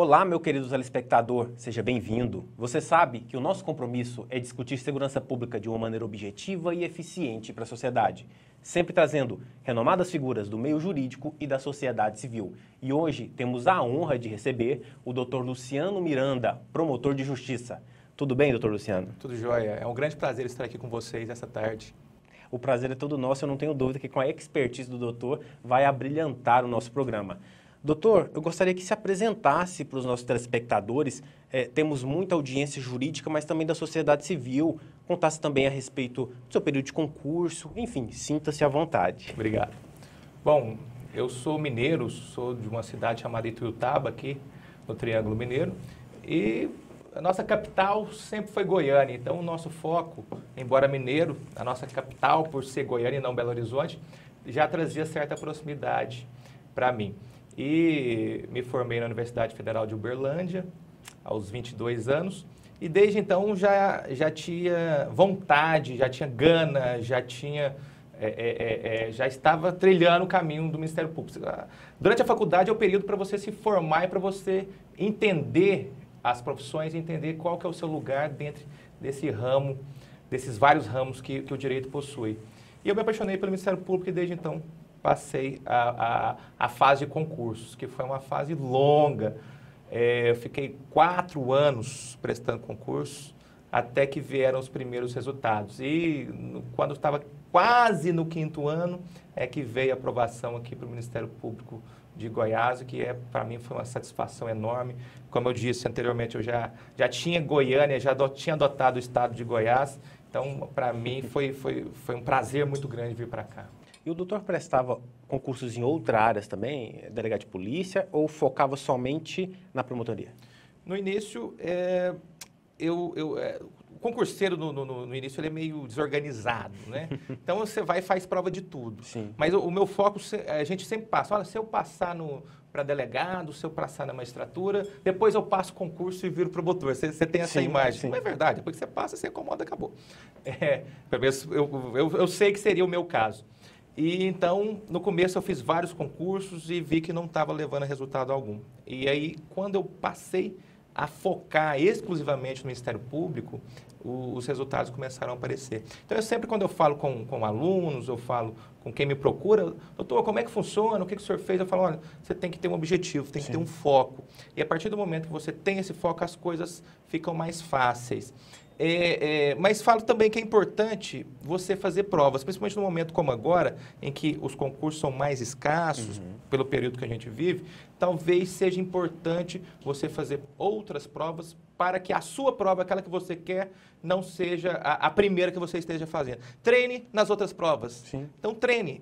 Olá, meu querido telespectador, seja bem-vindo. Você sabe que o nosso compromisso é discutir segurança pública de uma maneira objetiva e eficiente para a sociedade, sempre trazendo renomadas figuras do meio jurídico e da sociedade civil. E hoje temos a honra de receber o Dr. Luciano Miranda, promotor de justiça. Tudo bem, doutor Luciano? Tudo jóia. É um grande prazer estar aqui com vocês essa tarde. O prazer é todo nosso, eu não tenho dúvida que com a expertise do doutor vai abrilhantar o nosso programa. Doutor, eu gostaria que se apresentasse para os nossos telespectadores, temos muita audiência jurídica, mas também da sociedade civil, contasse também a respeito do seu período de concurso, enfim, sinta-se à vontade. Obrigado. Bom, eu sou mineiro, sou de uma cidade chamada Ituiutaba, aqui no Triângulo Mineiro, e a nossa capital sempre foi Goiânia, então o nosso foco, embora mineiro, a nossa capital, por ser Goiânia e não Belo Horizonte, já trazia certa proximidade para mim. E me formei na Universidade Federal de Uberlândia, aos 22 anos, e desde então já tinha vontade, já tinha gana, já estava trilhando o caminho do Ministério Público. Durante a faculdade é o período para você se formar e para você entender as profissões, entender qual que é o seu lugar dentro desse ramo, desses vários ramos que o direito possui. E eu me apaixonei pelo Ministério Público e desde então passei a fase de concursos, que foi uma fase longa. Eu fiquei 4 anos prestando concursos, até que vieram os primeiros resultados. E quando estava quase no 5º ano, é que veio a aprovação aqui para o Ministério Público de Goiás, que para mim foi uma satisfação enorme. Como eu disse anteriormente, eu já tinha Goiânia, já tinha adotado o estado de Goiás, então para mim foi um prazer muito grande vir para cá. E o doutor prestava concursos em outras áreas também, delegado de polícia, ou focava somente na promotoria? No início, o concurseiro no início ele é meio desorganizado, né? Então você vai e faz prova de tudo. Sim. Mas o meu foco, a gente sempre passa, olha, se eu passar para delegado, se eu passar na magistratura, depois eu passo concurso e viro promotor. Você tem essa imagem. Sim. Não é verdade, depois que você passa, você acomoda, acabou. Eu sei que seria o meu caso. E então, no começo eu fiz vários concursos e vi que não estava levando a resultado algum. E aí, quando eu passei a focar exclusivamente no Ministério Público, os resultados começaram a aparecer. Então, eu sempre, quando eu falo com alunos, eu falo com quem me procura, doutor, como é que funciona? O que o senhor fez? Eu falo, olha, você tem que ter um objetivo, tem que ter um foco. E a partir do momento que você tem esse foco, as coisas ficam mais fáceis. Mas falo também que é importante você fazer provas, principalmente no momento como agora, em que os concursos são mais escassos, pelo período que a gente vive, talvez seja importante você fazer outras provas para que a sua prova, aquela que você quer, não seja a primeira que você esteja fazendo. Treine nas outras provas. Sim. Então treine,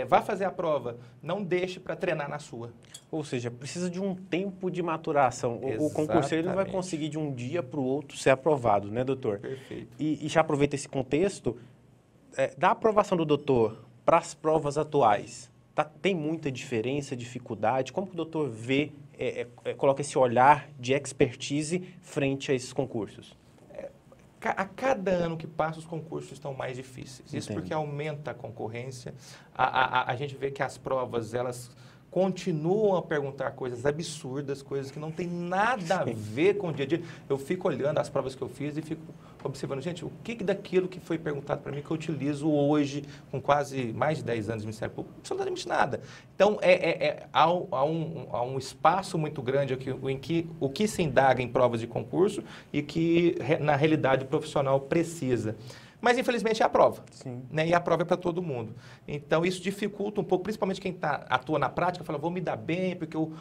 vá fazer a prova, não deixe para treinar na sua. Ou seja, precisa de um tempo de maturação. O concurseiro não vai conseguir de um dia para o outro ser aprovado, né, doutor? Perfeito. E já aproveita esse contexto, da aprovação do doutor para as provas atuais, tem muita diferença, dificuldade? Como que o doutor vê, coloca esse olhar de expertise frente a esses concursos? A cada ano que passa, os concursos estão mais difíceis. Isso porque aumenta a concorrência. A gente vê que as provas, elas continuam a perguntar coisas absurdas, coisas que não tem nada a ver com o dia a dia. Eu fico olhando as provas que eu fiz e fico observando, gente, o que daquilo que foi perguntado para mim que eu utilizo hoje, com quase mais de 10 anos de Ministério Público? Absolutamente nada. Então, há um espaço muito grande aqui em que o que se indaga em provas de concurso e que, na realidade, o profissional precisa. Mas, infelizmente, é a prova. Sim. Né? E a prova é para todo mundo. Então, isso dificulta um pouco, principalmente quem atua na prática, fala, vou me dar bem, porque eu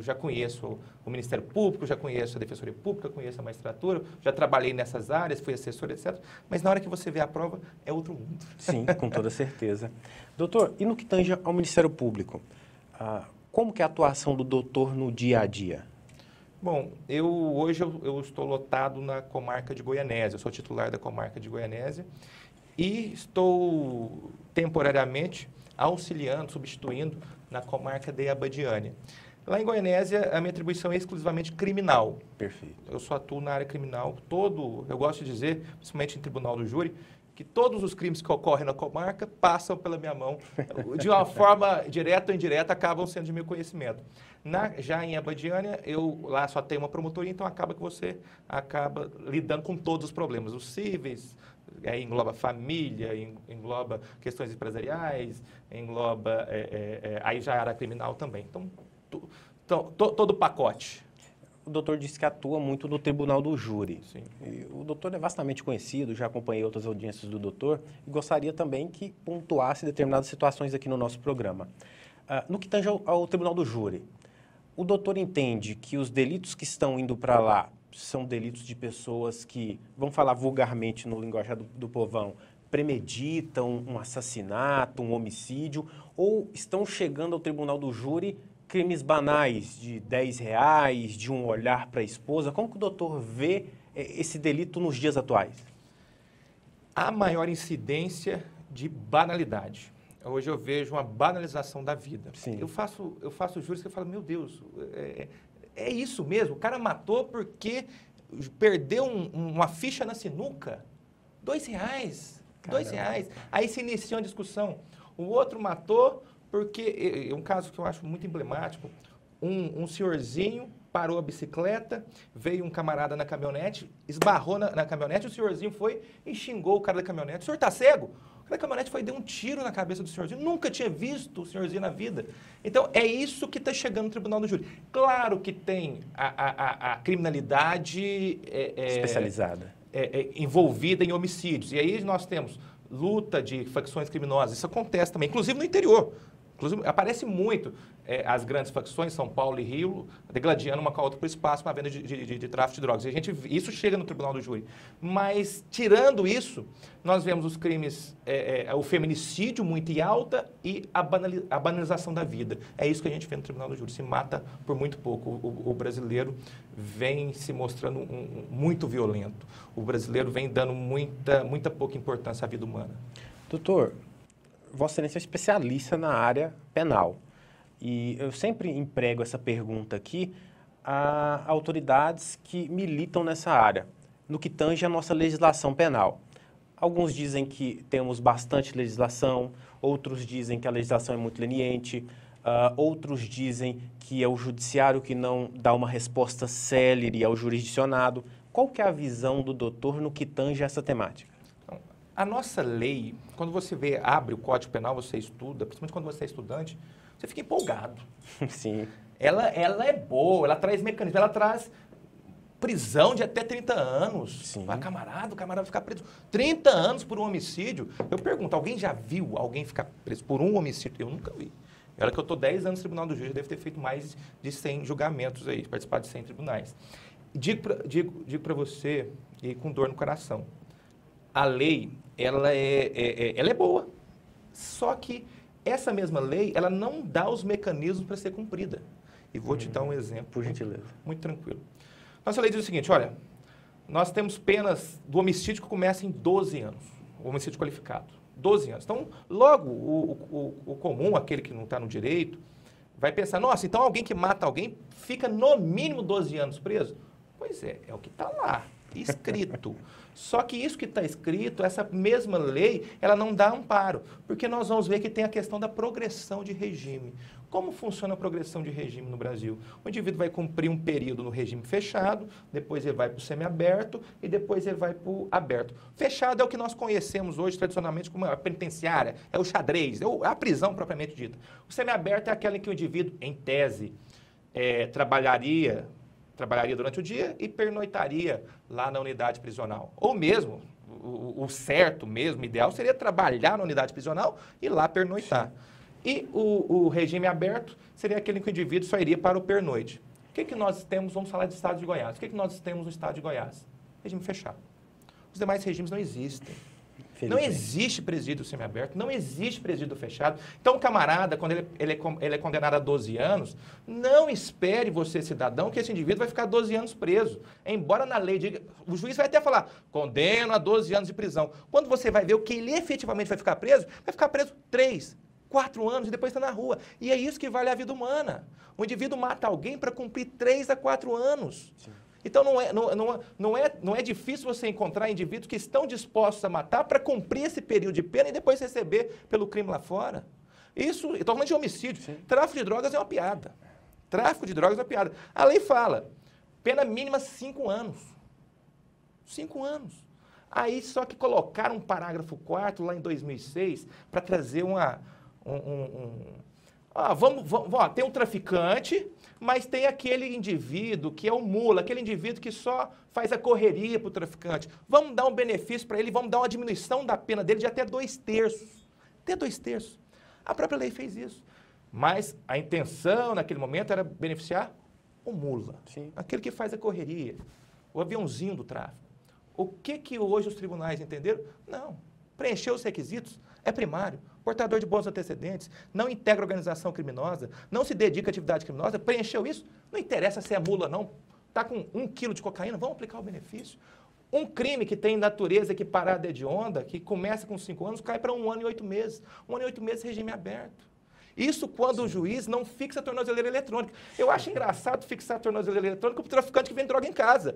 já conheço o Ministério Público, já conheço a Defensoria Pública, conheço a magistratura, já trabalhei nessas áreas, fui assessor, etc. Mas, na hora que você vê a prova, é outro mundo. Sim, com toda certeza. Doutor, e no que tange ao Ministério Público, como que é a atuação do doutor no dia a dia? Bom, hoje eu estou lotado na comarca de Goianésia, eu sou titular da comarca de Goianésia e estou temporariamente auxiliando, substituindo na comarca de Abadiânia. Lá em Goianésia, a minha atribuição é exclusivamente criminal. Perfeito. Eu só atuo na área criminal. Eu gosto de dizer, principalmente em tribunal do júri, que todos os crimes que ocorrem na comarca passam pela minha mão. De uma forma direta ou indireta, acabam sendo de meu conhecimento. Já em Abadiânia, eu lá só tenho uma promotoria, então acaba que você acaba lidando com todos os problemas. Os cíveis, engloba família, engloba questões empresariais, engloba aí já a área criminal também. Então, todo o pacote. O doutor disse que atua muito no Tribunal do Júri. Sim. E o doutor é vastamente conhecido, já acompanhei outras audiências do doutor e gostaria também que pontuasse determinadas situações aqui no nosso programa. No que tange ao Tribunal do Júri, o doutor entende que os delitos que estão indo para lá são delitos de pessoas que, vamos falar vulgarmente no linguajar do povão, premeditam um assassinato, um homicídio, ou estão chegando ao Tribunal do Júri crimes banais de R$10, de um olhar para a esposa? Como que o doutor vê esse delito nos dias atuais? A maior incidência de banalidade. Hoje eu vejo uma banalização da vida. Sim. Eu faço júris que eu falo, meu Deus, é isso mesmo? O cara matou porque perdeu uma ficha na sinuca? R$2. R$2. Aí se inicia uma discussão. O outro matou porque, um caso que eu acho muito emblemático, um senhorzinho parou a bicicleta, veio um camarada na caminhonete, esbarrou na caminhonete, o senhorzinho foi e xingou o cara da caminhonete. O senhor está cego? O cara da caminhonete foi e deu um tiro na cabeça do senhorzinho. Nunca tinha visto o senhorzinho na vida. Então, é isso que está chegando no Tribunal do Júri. Claro que tem a criminalidade especializada, envolvida em homicídios. E aí nós temos luta de facções criminosas. Isso acontece também, inclusive no interior. Inclusive, aparece muito as grandes facções, São Paulo e Rio, degladiando uma com a outra por espaço, uma venda de tráfico de drogas. E isso chega no Tribunal do Júri. Mas, tirando isso, nós vemos os crimes, o feminicídio muito em alta e a banalização da vida. É isso que a gente vê no Tribunal do Júri. Se mata por muito pouco. O brasileiro vem se mostrando muito violento. O brasileiro vem dando muita pouca importância à vida humana. Doutor, Vossa Excelência é especialista na área penal. E eu sempre emprego essa pergunta aqui a autoridades que militam nessa área, no que tange a nossa legislação penal. Alguns dizem que temos bastante legislação, outros dizem que a legislação é muito leniente, outros dizem que é o judiciário que não dá uma resposta célere ao jurisdicionado. Qual que é a visão do doutor no que tange essa temática? A nossa lei, quando você abre o Código Penal, você estuda, principalmente quando você é estudante, você fica empolgado. Sim. Ela é boa, ela traz mecanismos, ela traz prisão de até 30 anos. Sim. O camarada vai ficar preso 30 anos por um homicídio. Eu pergunto, alguém já viu alguém ficar preso por um homicídio? Eu nunca vi. Olha que eu estou 10 anos no Tribunal do Júri, deve ter feito mais de 100 julgamentos aí, participado de 100 tribunais. Digo para você, e com dor no coração, a lei, ela é boa, só que essa mesma lei, ela não dá os mecanismos para ser cumprida. E vou te dar um exemplo. Por gentileza. Muito tranquilo. Nossa lei diz o seguinte, olha, nós temos penas do homicídio que começa em 12 anos, o homicídio qualificado, 12 anos. Então, logo, o comum, aquele que não está no direito, vai pensar, nossa, então alguém que mata alguém fica no mínimo 12 anos preso? Pois é o que está lá, escrito. Só que isso que está escrito, essa mesma lei, ela não dá amparo, porque nós vamos ver que tem a questão da progressão de regime. Como funciona a progressão de regime no Brasil? O indivíduo vai cumprir um período no regime fechado, depois ele vai para o semiaberto e depois ele vai para o aberto. Fechado é o que nós conhecemos hoje tradicionalmente como a penitenciária, é o xadrez, é a prisão propriamente dita. O semiaberto é aquela em que o indivíduo, em tese, trabalharia durante o dia e pernoitaria lá na unidade prisional. Ou mesmo, o certo mesmo, ideal, seria trabalhar na unidade prisional e lá pernoitar. Sim. E o regime aberto seria aquele em que o indivíduo só iria para o pernoite. O que nós temos, vamos falar do estado de Goiás, o que nós temos no estado de Goiás? Regime fechado. Os demais regimes não existem. Não existe presídio semiaberto, não existe presídio fechado. Então, o camarada, quando ele é condenado a 12 anos, não espere você, cidadão, que esse indivíduo vai ficar 12 anos preso. Embora na lei diga, o juiz vai até falar, condeno a 12 anos de prisão. Quando você vai ver o que ele efetivamente vai ficar preso 3, 4 anos e depois está na rua. E é isso que vale a vida humana. O indivíduo mata alguém para cumprir 3 a 4 anos. Sim. Então, não é difícil você encontrar indivíduos que estão dispostos a matar para cumprir esse período de pena e depois receber pelo crime lá fora. Isso, eu estou falando de homicídio. Sim. Tráfico de drogas é uma piada. Tráfico de drogas é uma piada. A lei fala, pena mínima 5 anos. 5 anos. Aí, só que colocaram um parágrafo 4º lá em 2006 para trazer tem um traficante, mas tem aquele indivíduo que é o mula, aquele indivíduo que só faz a correria para o traficante. Vamos dar um benefício para ele, vamos dar uma diminuição da pena dele de até 2/3. Até 2/3. A própria lei fez isso. Mas a intenção naquele momento era beneficiar o mula. Sim. Aquele que faz a correria, o aviãozinho do tráfico. O que hoje os tribunais entenderam? Não. Preencheu os requisitos, é primário. Portador de bons antecedentes, não integra organização criminosa, não se dedica à atividade criminosa, preencheu isso, não interessa se é mula não, está com 1 quilo de cocaína, vamos aplicar o benefício. Um crime que tem natureza equiparada hedionda, que começa com 5 anos, cai para 1 ano e 8 meses. 1 ano e 8 meses, regime aberto. Isso quando Sim. o juiz não fixa a tornozeleira eletrônica. Eu acho engraçado fixar a tornozeleira eletrônica para o traficante que vende droga em casa.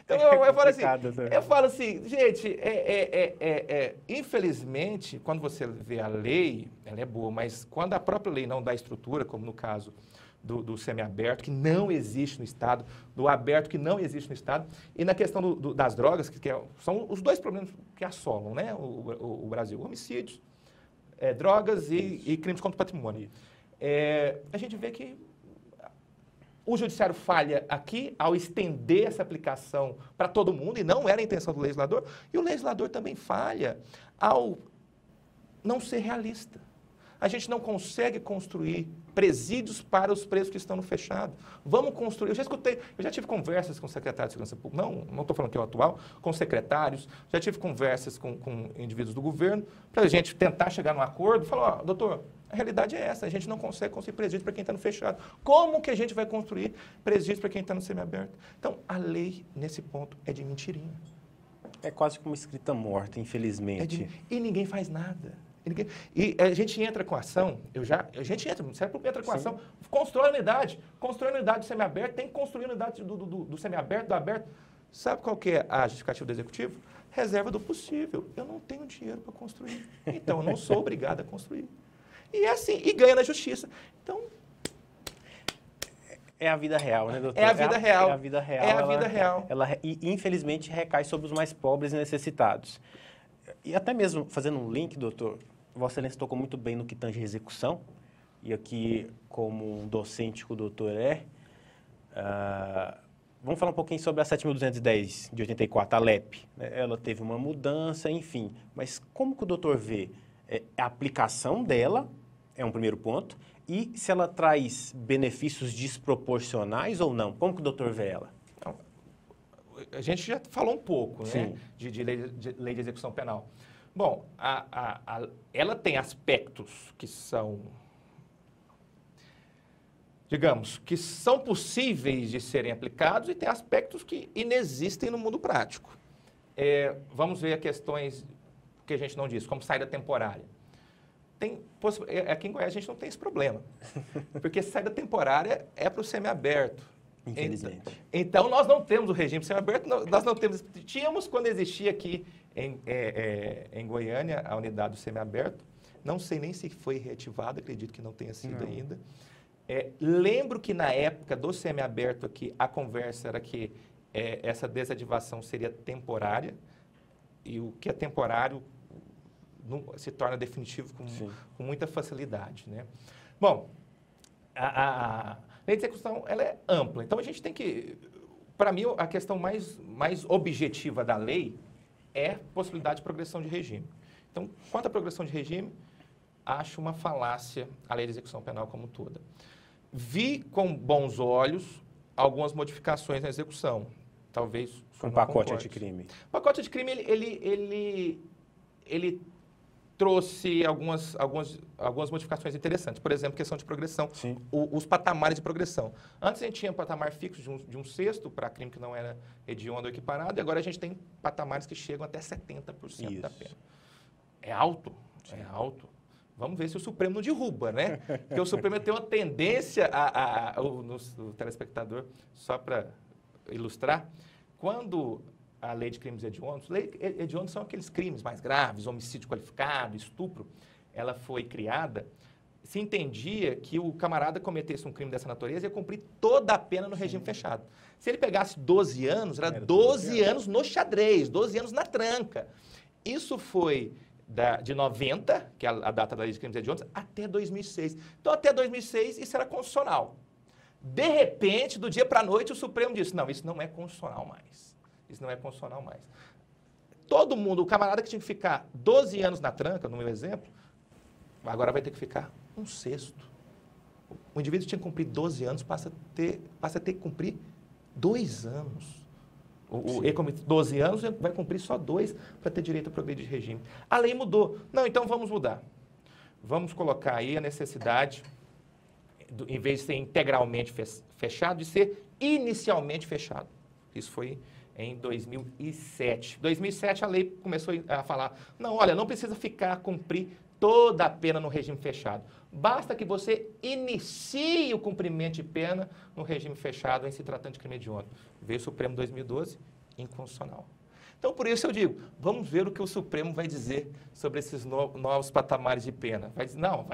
Então, eu falo assim, gente, infelizmente, quando você vê a lei, ela é boa, mas quando a própria lei não dá estrutura, como no caso do semiaberto, que não existe no Estado, do aberto, que não existe no Estado, e na questão das drogas, são os 2 problemas que assolam, né, o Brasil, homicídios, drogas e crimes contra o patrimônio. A gente vê que o judiciário falha aqui ao estender essa aplicação para todo mundo, e não era a intenção do legislador, e o legislador também falha ao não ser realista. A gente não consegue construir presídios para os presos que estão no fechado. Vamos construir. Eu já tive conversas com secretários de segurança pública, não estou falando que é o atual, com secretários, já tive conversas com indivíduos do governo, para a gente tentar chegar num acordo, falar, doutor, a realidade é essa, a gente não consegue construir presídio para quem está no fechado. Como que a gente vai construir presídio para quem está no semiaberto? Então, a lei, nesse ponto, é de mentirinha. É quase como escrita morta, infelizmente. E ninguém faz nada. E a gente entra com ação, a gente entra com ação, constrói a unidade do semiaberto, tem que construir a unidade do semiaberto, do aberto. Sabe qual que é a justificativa do executivo? Reserva do possível. Eu não tenho dinheiro para construir, então eu não sou obrigado a construir. E é assim, e ganha na justiça. Então... É a vida real, né, doutor? É a vida real. É a vida real. É a vida real. Ela, infelizmente, recai sobre os mais pobres e necessitados. E até mesmo, fazendo um link, doutor, Vossa Excelência tocou muito bem no que tange execução, e aqui, como um docente que o doutor vamos falar um pouquinho sobre a 7.210 de 84, a LEP. Ela teve uma mudança, enfim, mas como que o doutor vê a aplicação dela, é um primeiro ponto, e se ela traz benefícios desproporcionais ou não? Como que o doutor vê ela? A gente já falou um pouco, né, de lei de execução penal. Bom, ela tem aspectos que são, digamos, que são possíveis de serem aplicados e tem aspectos que inexistem no mundo prático. Vamos ver questões que a gente não diz, como saída temporária. Aqui em Goiás a gente não tem esse problema, porque saída temporária é para o semiaberto. Infelizmente. Então, nós não temos o regime semiaberto, nós não temos. Tínhamos quando existia aqui em Goiânia a unidade do semiaberto. Não sei nem se foi reativada, acredito que não tenha sido ainda. Lembro que na época do semiaberto aqui, a conversa era que essa desativação seria temporária, e o que é temporário se torna definitivo com muita facilidade, né? Bom, a lei de execução ela é ampla, então a gente tem que, para mim, a questão mais objetiva da lei é possibilidade de progressão de regime. Então, quanto à progressão de regime, acho uma falácia a lei de execução penal como toda. Vi com bons olhos algumas modificações na execução, talvez... Um pacote anticrime. O pacote anticrime, ele trouxe algumas modificações interessantes. Por exemplo, questão de progressão, os patamares de progressão. Antes a gente tinha um patamar fixo de um sexto para crime que não era hediondo ou equiparado, e agora a gente tem patamares que chegam até 70% da pena. É alto. É alto. Vamos ver se o Supremo não derruba, né? Porque o Supremo tem uma tendência o telespectador, só para ilustrar, quando a lei de crimes hediondos, lei hediondos são aqueles crimes mais graves, homicídio qualificado, estupro, ela foi criada, se entendia que o camarada cometesse um crime dessa natureza ia cumprir toda a pena no regime fechado. Se ele pegasse 12 anos, era 12 anos no xadrez, 12 anos na tranca. Isso foi de 90, que é a data da lei de crimes hediondos, até 2006. Então, até 2006, isso era constitucional. De repente, do dia para a noite, o Supremo disse, não, isso não é constitucional mais. Isso não é constitucional mais. Todo mundo, o camarada que tinha que ficar 12 anos na tranca, no meu exemplo, agora vai ter que ficar um sexto. O indivíduo que tinha que cumprir 12 anos passa a ter que cumprir 2 anos. Ele com 12 anos vai cumprir só 2 para ter direito a progredir de regime. A lei mudou. Não, então vamos mudar. Vamos colocar aí a necessidade, em vez de ser integralmente fechado, de ser inicialmente fechado. Isso foi em 2007. Em 2007 a lei começou a falar, não, olha, não precisa cumprir toda a pena no regime fechado. Basta que você inicie o cumprimento de pena no regime fechado em se tratando de crime hediondo. Veio o Supremo 2012, inconstitucional. Então, por isso eu digo, vamos ver o que o Supremo vai dizer sobre esses novos patamares de pena. Vai dizer, não,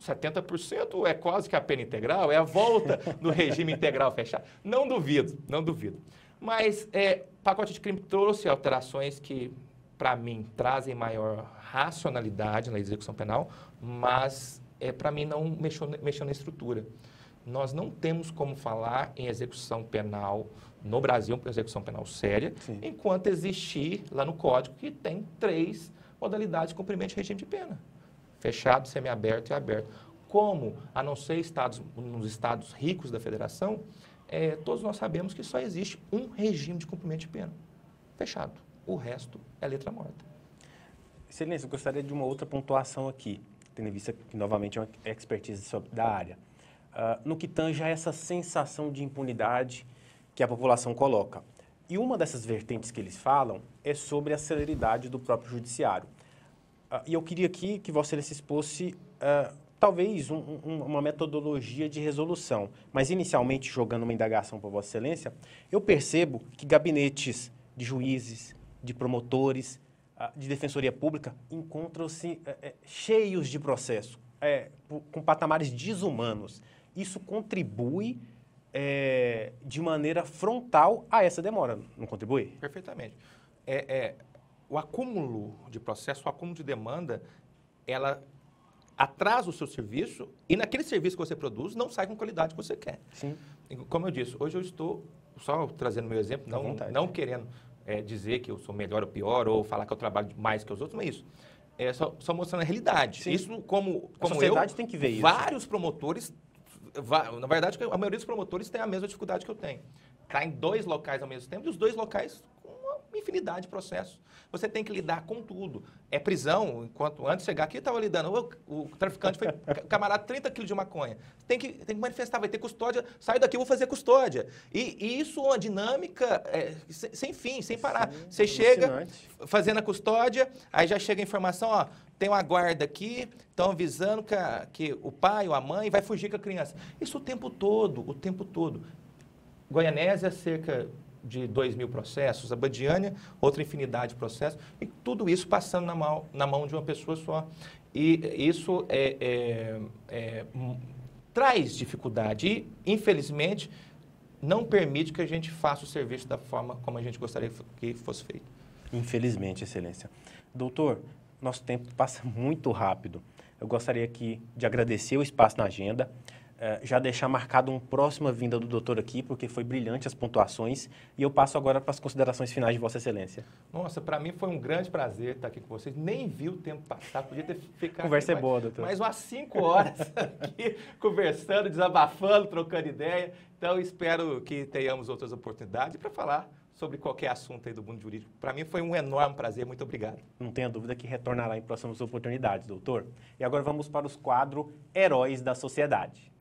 70% é quase que a pena integral, é a volta no regime integral fechado. Não duvido, não duvido. Mas o pacote de crime trouxe alterações que, para mim, trazem maior racionalidade na execução penal, mas, para mim, não mexeu na estrutura. Nós não temos como falar em execução penal no Brasil, uma execução penal séria, sim, enquanto existir lá no Código que tem 3 modalidades de cumprimento de regime de pena. Fechado, semiaberto e aberto. Como, a não ser nos estados ricos da federação, todos nós sabemos que só existe um regime de cumprimento de pena. Fechado. O resto é letra morta. Excelência, eu gostaria de uma outra pontuação aqui, tendo em vista que, novamente, é uma expertise da área. No que tange a essa sensação de impunidade que a população coloca. E uma dessas vertentes que eles falam é sobre a celeridade do próprio judiciário. E eu queria aqui que Vossa Excelência expôsse, talvez, uma metodologia de resolução. Mas, inicialmente, jogando uma indagação para Vossa Excelência, eu percebo que gabinetes de juízes, de promotores, de defensoria pública, encontram-se cheios de processo, com patamares desumanos. Isso contribui de maneira frontal a essa demora, não contribui? Perfeitamente. O acúmulo de processo, o acúmulo de demanda, ela atrasa o seu serviço e naquele serviço que você produz não sai com a qualidade que você quer. Sim. Como eu disse, hoje eu estou, só trazendo meu exemplo, não querendo dizer que eu sou melhor ou pior ou falar que eu trabalho mais que os outros, não é isso. Só mostrando a realidade. Sim. Isso, como a sociedade tem que ver vários promotores, na verdade, a maioria dos promotores tem a mesma dificuldade que eu tenho. Está em 2 locais ao mesmo tempo e os 2 locais com uma infinidade de processos. Você tem que lidar com tudo. É prisão, enquanto antes de chegar aqui, eu estava lidando. O traficante foi camarada 30 quilos de maconha. Tem que manifestar, vai ter custódia, saio daqui, eu vou fazer custódia. E isso é uma dinâmica sem fim, sem parar. Sim, você chega fazendo a custódia, aí já chega a informação, ó, tem uma guarda aqui, estão avisando que o pai ou a mãe vai fugir com a criança. Isso o tempo todo, o tempo todo. Goianésia, cerca de 2.000 processos, a Badiânia, outra infinidade de processos, e tudo isso passando na mão de uma pessoa só. E isso traz dificuldade e, infelizmente, não permite que a gente faça o serviço da forma como a gente gostaria que fosse feito. Infelizmente, Excelência. Doutor, nosso tempo passa muito rápido. Eu gostaria aqui de agradecer o espaço na agenda, já deixar marcado uma próxima vinda do doutor aqui, porque foi brilhante as pontuações, e eu passo agora para as considerações finais de Vossa Excelência. Nossa, para mim foi um grande prazer estar aqui com vocês. Nem vi o tempo passar, podia ter ficado... Conversa é boa, doutor. Mais umas 5 horas aqui, conversando, desabafando, trocando ideia. Então, espero que tenhamos outras oportunidades para falar sobre qualquer assunto aí do mundo jurídico. Para mim foi um enorme prazer, muito obrigado. Não tenha dúvida que retornará em próximas oportunidades, doutor. E agora vamos para os quadros Heróis da Sociedade.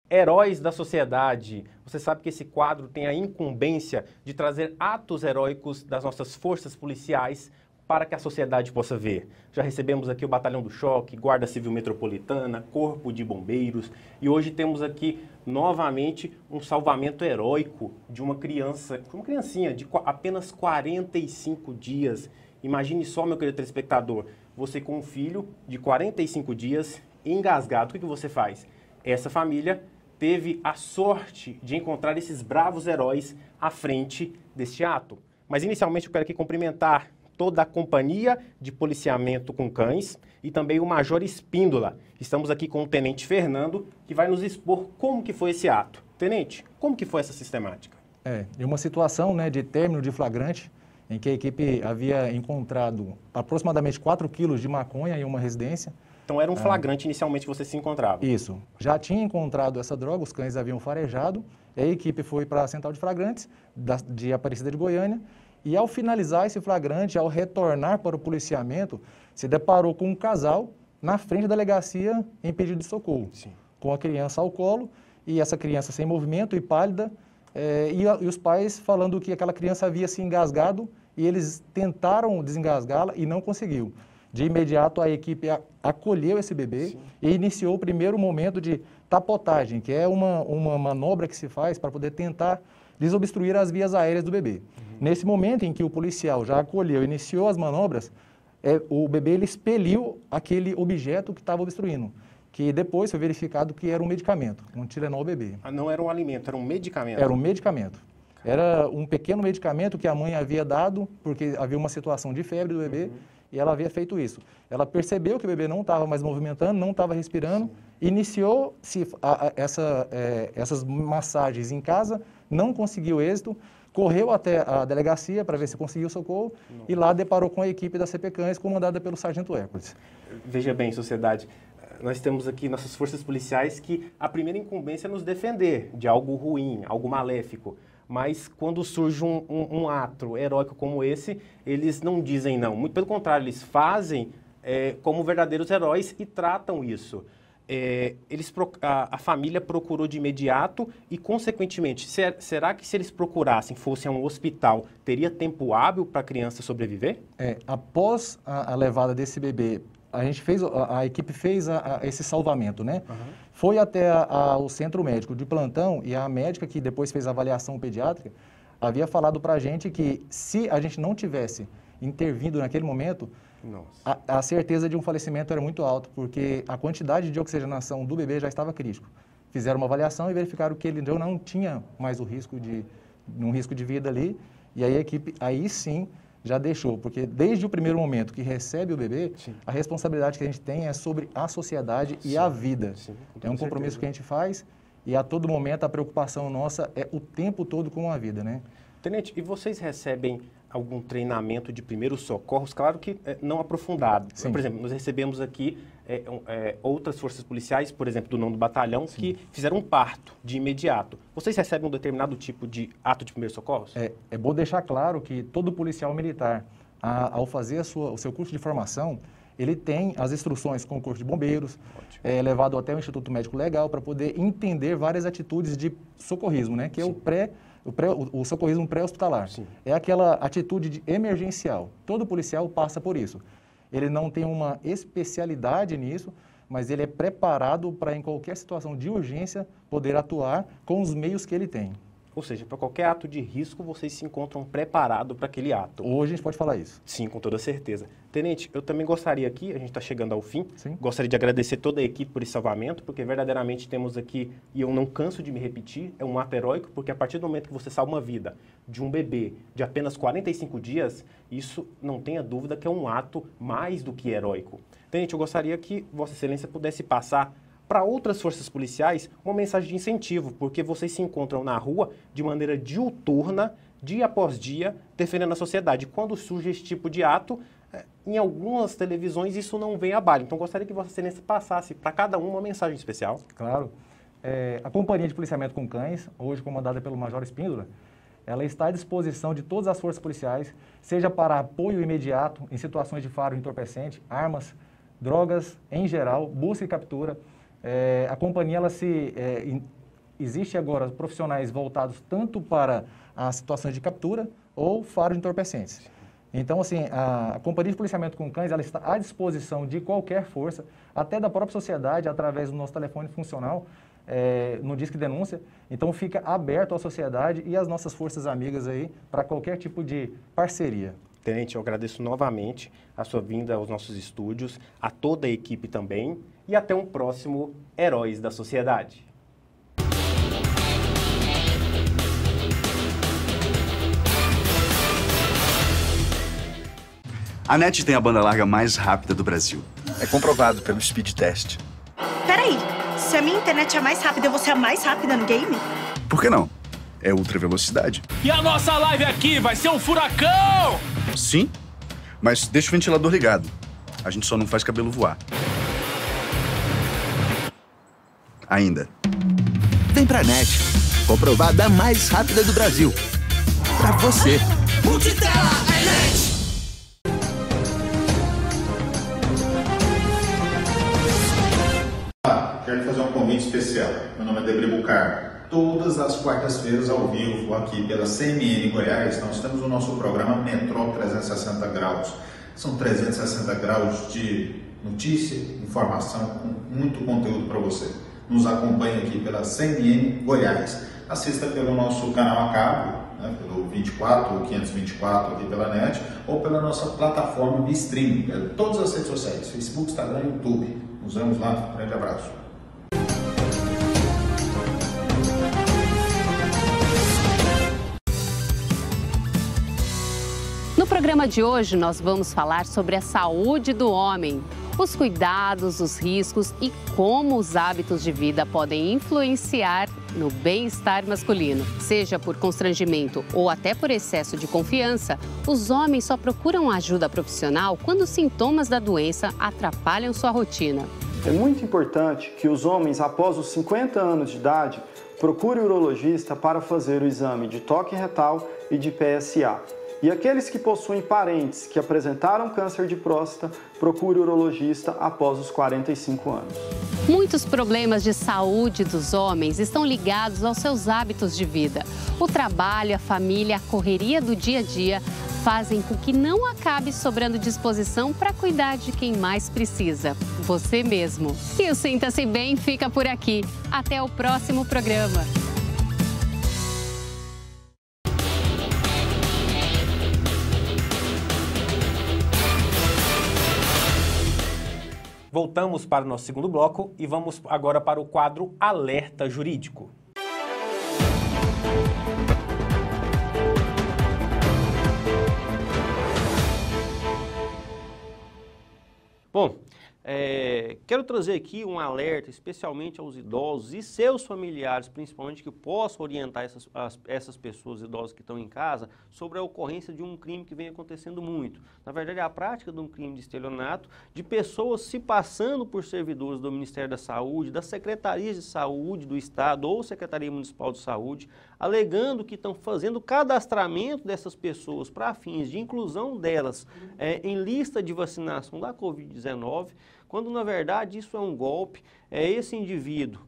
Heróis da sociedade. Você sabe que esse quadro tem a incumbência de trazer atos heróicos das nossas forças policiais para que a sociedade possa ver. Já recebemos aqui o Batalhão do Choque, Guarda Civil Metropolitana, Corpo de Bombeiros e hoje temos aqui novamente um salvamento heróico de uma criancinha de apenas 45 dias. Imagine só, meu querido telespectador, você com um filho de 45 dias engasgado, o que você faz? Essa família teve a sorte de encontrar esses bravos heróis à frente deste ato. Mas inicialmente eu quero aqui cumprimentar toda a companhia de policiamento com cães e também o Major Espíndola. Estamos aqui com o Tenente Fernando, que vai nos expor como que foi esse ato. Tenente, como que foi essa sistemática? Em uma situação, né, de término de flagrante, em que a equipe havia encontrado aproximadamente 4 quilos de maconha em uma residência. Então era um flagrante inicialmente que você se encontrava? Isso. Já tinha encontrado essa droga, os cães haviam farejado, e a equipe foi para a central de flagrantes de Aparecida de Goiânia, e ao finalizar esse flagrante, ao retornar para o policiamento, se deparou com um casal na frente da delegacia em pedido de socorro, Sim. com a criança ao colo, e essa criança sem movimento e pálida, e os pais falando que aquela criança havia se engasgado, e eles tentaram desengasgá-la e não conseguiu. De imediato, a equipe acolheu esse bebê. Sim. E iniciou o primeiro momento de tapotagem, que é uma manobra que se faz para poder tentar desobstruir as vias aéreas do bebê. Nesse momento em que o policial já acolheu, iniciou as manobras, o bebê ele expeliu aquele objeto que estava obstruindo, que depois foi verificado que era um medicamento, um Tilenol bebê. Ah, não era um alimento, era um medicamento? Era um medicamento. Era um pequeno medicamento que a mãe havia dado, porque havia uma situação de febre do bebê, e ela havia feito isso. Ela percebeu que o bebê não estava mais movimentando, não estava respirando, iniciou essas massagens em casa, não conseguiu êxito, correu até a delegacia para ver se conseguiu socorro e lá deparou com a equipe da CP Cães, comandada pelo Sargento Hércules. Veja bem, sociedade, nós temos aqui nossas forças policiais que a primeira incumbência é nos defender de algo ruim, algo maléfico. Mas quando surge um ato heróico como esse, eles não dizem não. Muito pelo contrário, eles fazem como verdadeiros heróis e tratam isso. A família procurou de imediato e, consequentemente, será que se eles procurassem, fossem a um hospital, teria tempo hábil para a criança sobreviver? Após a levada desse bebê, a equipe fez esse salvamento, né? Uhum. Foi até o centro médico de plantão e a médica que depois fez a avaliação pediátrica havia falado para a gente que se a gente não tivesse intervindo naquele momento, a certeza de um falecimento era muito alta, porque a quantidade de oxigenação do bebê já estava crítico. Fizeram uma avaliação e verificaram que ele não tinha mais um risco de vida ali, e aí a equipe, aí sim, já deixou, porque desde o primeiro momento que recebe o bebê, sim, a responsabilidade que a gente tem é sobre a sociedade e a vida. Sim, é um compromisso que a gente faz e a todo momento a preocupação nossa é o tempo todo com a vida, né? Tenente, e vocês recebem algum treinamento de primeiros socorros? Claro que não aprofundado. Sim. Por exemplo, nós recebemos aqui outras forças policiais, por exemplo, do 9º Batalhão, sim, que fizeram um parto de imediato. Vocês recebem um determinado tipo de ato de primeiros socorros? É bom deixar claro que todo policial militar, ao fazer o seu curso de formação, ele tem as instruções com o Corpo de Bombeiros, levado até o Instituto Médico Legal para poder entender várias atitudes de socorrismo, né? Que sim, é o socorrismo pré-hospitalar. É aquela atitude emergencial. Todo policial passa por isso. Ele não tem uma especialidade nisso, mas ele é preparado para, em qualquer situação de urgência, poder atuar com os meios que ele tem. Ou seja, para qualquer ato de risco, vocês se encontram preparados para aquele ato. Hoje a gente pode falar isso. Sim, com toda certeza. Tenente, eu também gostaria aqui, a gente está chegando ao fim, sim, gostaria de agradecer toda a equipe por esse salvamento, porque verdadeiramente temos aqui, e eu não canso de me repetir, é um ato heróico, porque a partir do momento que você salva uma vida de um bebê de apenas 45 dias, isso não tenha dúvida que é um ato mais do que heróico. Tenente, eu gostaria que Vossa Excelência pudesse passar para outras forças policiais uma mensagem de incentivo, porque vocês se encontram na rua de maneira diuturna, dia após dia, defendendo a sociedade. Quando surge esse tipo de ato, em algumas televisões isso não vem a baile. Então, gostaria que Vossa Excelência passasse para cada um uma mensagem especial. Claro. A Companhia de Policiamento com Cães, hoje comandada pelo Major Espíndola, ela está à disposição de todas as forças policiais, seja para apoio imediato em situações de faro entorpecente, armas, drogas em geral, busca e captura. A companhia ela se existe agora profissionais voltados tanto para as situações de captura ou faro de entorpecentes. Então, assim, a Companhia de Policiamento com Cães, ela está à disposição de qualquer força, até da própria sociedade, através do nosso telefone funcional, no Disque Denúncia. Então, fica aberto à sociedade e às nossas forças amigas aí para qualquer tipo de parceria. Tenente, eu agradeço novamente a sua vinda aos nossos estúdios, a toda a equipe também, e até um próximo Heróis da Sociedade. A NET tem a banda larga mais rápida do Brasil. É comprovado pelo Speed Test. Peraí, se a minha internet é mais rápida, eu vou ser a mais rápida no game? Por que não? É ultra velocidade. E a nossa live aqui vai ser um furacão! Sim, mas deixa o ventilador ligado. A gente só não faz cabelo voar. Ainda. Vem pra NET, comprovada a mais rápida do Brasil. Pra você. Multitela é NET! Quero fazer um convite especial. Meu nome é Debre Bucar. Todas as quartas-feiras, ao vivo, aqui pela CMN Goiás, nós temos o nosso programa Metrô 360 Graus. São 360 graus de notícia, informação, com muito conteúdo para você. Nos acompanhe aqui pela CMN Goiás. Assista pelo nosso canal a cabo, né, pelo 24 ou 524 aqui pela NET, ou pela nossa plataforma de streaming, todas as redes sociais, Facebook, Instagram e YouTube. Nos vemos lá. Um grande abraço. No programa de hoje, nós vamos falar sobre a saúde do homem, os cuidados, os riscos e como os hábitos de vida podem influenciar no bem-estar masculino. Seja por constrangimento ou até por excesso de confiança, os homens só procuram ajuda profissional quando os sintomas da doença atrapalham sua rotina. É muito importante que os homens, após os 50 anos de idade, procurem o urologista para fazer o exame de toque retal e de PSA. E aqueles que possuem parentes que apresentaram câncer de próstata, procure o urologista após os 45 anos. Muitos problemas de saúde dos homens estão ligados aos seus hábitos de vida. O trabalho, a família, a correria do dia a dia fazem com que não acabe sobrando disposição para cuidar de quem mais precisa, você mesmo. E o Sinta-se Bem fica por aqui. Até o próximo programa. Voltamos para o nosso segundo bloco e vamos agora para o quadro Alerta Jurídico. Bom, quero trazer aqui um alerta especialmente aos idosos e seus familiares, principalmente, que possam orientar essas pessoas idosas que estão em casa sobre a ocorrência de um crime que vem acontecendo muito. Na verdade, a prática de um crime de estelionato, de pessoas se passando por servidores do Ministério da Saúde, das Secretarias de Saúde do Estado ou Secretaria Municipal de Saúde, alegando que estão fazendo cadastramento dessas pessoas para fins de inclusão delas em lista de vacinação da Covid-19, quando na verdade isso é um golpe. Esse indivíduo